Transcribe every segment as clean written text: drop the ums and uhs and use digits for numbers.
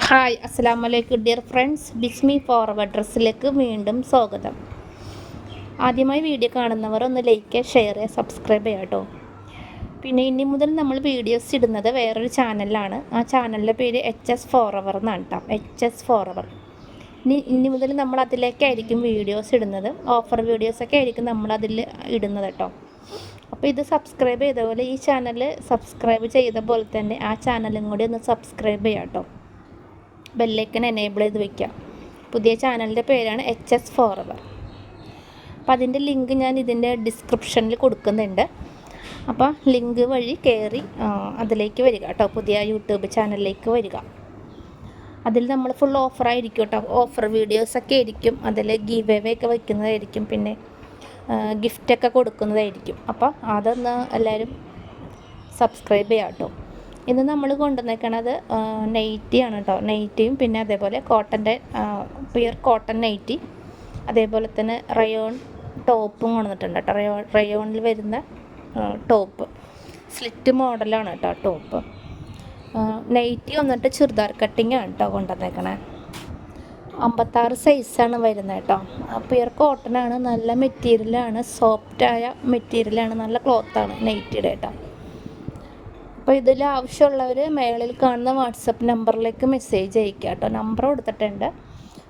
Hi അസ്സലാമലൈക്കും dear friends. ബിസ്മി forward ഡ്രസ്സിലേക്ക് വീണ്ടും സ്വാഗതം. ആദ്യമായി വീഡിയോ കാണുന്നവർ ഒന്ന് ലൈക്ക്, ഷെയർ ചെയ്യുക, സബ്സ്ക്രൈബ് ചെയ്യുക കേട്ടോ. പിന്നെ ഇനി മുതൽ നമ്മൾ വീഡിയോസ് ഇടുന്നത് വേറൊരു ചാനലിലാണ്. ആ ചാനലിൻ്റെ പേര് HS ഫോറവർ എന്നാണ് കേട്ടോ. HS forever. ഇനി മുതൽ നമ്മൾ അതിലേക്കായിരിക്കും വീഡിയോസ് ഇടുന്നത്. ഓഫർ വീഡിയോസൊക്കെ ആയിരിക്കും നമ്മളതിൽ ഇടുന്നത് കേട്ടോ. അപ്പോൾ ഇത് സബ്സ്ക്രൈബ് ചെയ്ത പോലെ ഈ ചാനൽ സബ്സ്ക്രൈബ് ചെയ്ത പോലെ തന്നെ ആ ചാനലും കൂടി ഒന്ന് സബ്സ്ക്രൈബ് ചെയ്യാം കേട്ടോ. ബെല്ലൈക്കൻ എനേബിൾ ചെയ്ത് വയ്ക്കുക. പുതിയ ചാനലിൻ്റെ പേരാണ് HS ഫോറവർ. അപ്പോൾ അതിൻ്റെ ലിങ്ക് ഞാൻ ഇതിൻ്റെ ഡിസ്ക്രിപ്ഷനിൽ കൊടുക്കുന്നുണ്ട്. അപ്പോൾ ലിങ്ക് വഴി കയറി അതിലേക്ക് വരിക കേട്ടോ. പുതിയ യൂട്യൂബ് ചാനലിലേക്ക് വരിക. അതിൽ നമ്മൾ ഫുൾ ഓഫറായിരിക്കും കേട്ടോ. ഓഫർ വീഡിയോസൊക്കെ ആയിരിക്കും. അതിൽ ഗീവ് അവേ ഒക്കെ വയ്ക്കുന്നതായിരിക്കും. പിന്നെ ഗിഫ്റ്റൊക്കെ കൊടുക്കുന്നതായിരിക്കും. അപ്പോൾ അതൊന്ന് എല്ലാവരും സബ്സ്ക്രൈബ് ചെയ്യാം കേട്ടോ. ഇന്ന് നമ്മൾ കൊണ്ടുവന്നേക്കണത് നൈറ്റിയാണ് കേട്ടോ. നൈറ്റിയും പിന്നെ അതേപോലെ കോട്ടൻ്റെ പ്യുർ കോട്ടൺ നൈറ്റി, അതേപോലെ തന്നെ റയോൺ ടോപ്പും കൊണ്ടുവന്നിട്ടുണ്ട് കേട്ടോ. റയോണിൽ വരുന്ന ടോപ്പ് സ്ലിറ്റ് മോഡലാണ് കേട്ടോ ടോപ്പ്. നൈറ്റി വന്നിട്ട് ചുരിദാർ കട്ടിങ്ങാണ് കേട്ടോ കൊണ്ടുവന്നേക്കണേ. 56 സൈസാണ് വരുന്നത് കേട്ടോ. പ്യുർ കോട്ടനാണ്, നല്ല മെറ്റീരിയലാണ്, സോഫ്റ്റായ മെറ്റീരിയലാണ്, നല്ല ക്ലോത്താണ് നൈറ്റിയുടെ കേട്ടോ. അപ്പോൾ ഇതിൽ ആവശ്യമുള്ളവർ മേളിൽ കാണുന്ന വാട്സപ്പ് നമ്പറിലേക്ക് മെസ്സേജ് അയക്കുക കേട്ടോ. നമ്പർ കൊടുത്തിട്ടുണ്ട്,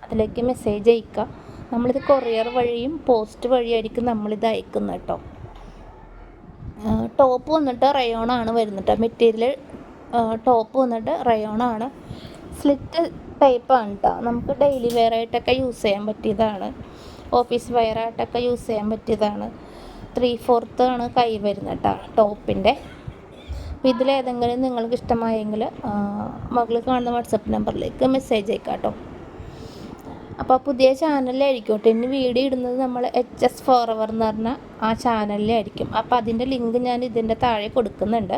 അതിലേക്ക് മെസ്സേജ് അയക്കുക. നമ്മളിത് കൊറിയർ വഴിയും പോസ്റ്റ് വഴിയായിരിക്കും നമ്മളിത് അയക്കുന്നത് കേട്ടോ. ടോപ്പ് വന്നിട്ട് റയോണാണ് വരുന്നത്. മെറ്റീരിയൽ ടോപ്പ് വന്നിട്ട് റയോണാണ്. സ്ലിറ്റ് ടൈപ്പാണ് കേട്ടോ. നമുക്ക് ഡെയിലി വെയറായിട്ടൊക്കെ യൂസ് ചെയ്യാൻ പറ്റിയതാണ്. ഓഫീസ് വെയറായിട്ടൊക്കെ യൂസ് ചെയ്യാൻ പറ്റിയതാണ്. 3/4 ആണ് കൈ വരുന്നത് കേട്ടോ ടോപ്പിൻ്റെ. അപ്പോൾ ഇതിലേതെങ്കിലും നിങ്ങൾക്ക് ഇഷ്ടമായെങ്കിൽ മകളിൽ കാണുന്ന വാട്സപ്പ് നമ്പറിലേക്ക് മെസ്സേജ് അയക്കാം കേട്ടോ. അപ്പോൾ പുതിയ ചാനലിലായിരിക്കും കേട്ടോ ഇനി വീഡിയോ ഇടുന്നത്. നമ്മൾ HS ഫോറവർ എന്ന് പറഞ്ഞ ആ ചാനലിലായിരിക്കും. അപ്പോൾ അതിൻ്റെ ലിങ്ക് ഞാൻ ഇതിൻ്റെ താഴെ കൊടുക്കുന്നുണ്ട്,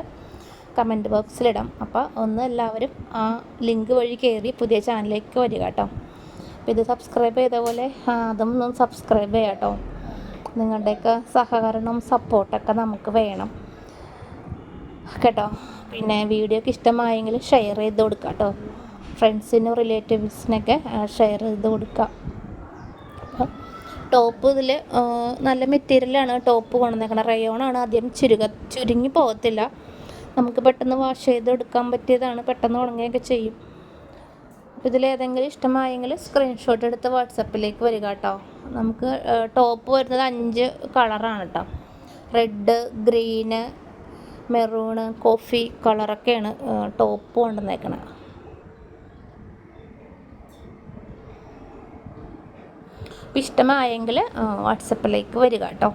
കമൻറ്റ് ബോക്സിലിടാം. അപ്പോൾ ഒന്ന് എല്ലാവരും ആ ലിങ്ക് വഴി കയറി പുതിയ ചാനലിലേക്ക് വരിക കേട്ടോ. അപ്പോൾ ഇത് സബ്സ്ക്രൈബ് ചെയ്ത പോലെ അതും ഒന്ന് സബ്സ്ക്രൈബ് ചെയ്യാം കേട്ടോ. നിങ്ങളുടെയൊക്കെ സഹകരണം സപ്പോർട്ടൊക്കെ നമുക്ക് വേണം കേട്ടോ. പിന്നെ വീഡിയോക്ക് ഇഷ്ടമായെങ്കിൽ ഷെയർ ചെയ്ത് കൊടുക്കുക കേട്ടോ. ഫ്രണ്ട്സിനും റിലേറ്റീവ്സിനൊക്കെ ഷെയർ ചെയ്ത് കൊടുക്കുക. അപ്പോൾ ടോപ്പ് ഇതിൽ നല്ല മെറ്റീരിയലാണ് ടോപ്പ് കൊണ്ടുവന്നേക്കണം. റയോണാണ്. ആദ്യം ചുരുങ്ങി പോകത്തില്ല. നമുക്ക് പെട്ടെന്ന് വാഷ് ചെയ്ത് എടുക്കാൻ പറ്റിയതാണ്. പെട്ടെന്ന് ഉണങ്ങുകയൊക്കെ ചെയ്യും. അപ്പോൾ ഇതിലേതെങ്കിലും ഇഷ്ടമായെങ്കിൽ സ്ക്രീൻഷോട്ട് എടുത്ത് വാട്സപ്പിലേക്ക് വരിക കേട്ടോ. നമുക്ക് ടോപ്പ് വരുന്നത് 5 കളറാണ് കേട്ടോ. റെഡ്, ഗ്രീന്, മെറൂണ്, കോഫി കളറൊക്കെയാണ് ടോപ്പ് കൊണ്ടുവന്നേക്കണത്. അപ്പോൾ ഇഷ്ടമായെങ്കിൽ വാട്സപ്പിലേക്ക് വരിക കേട്ടോ.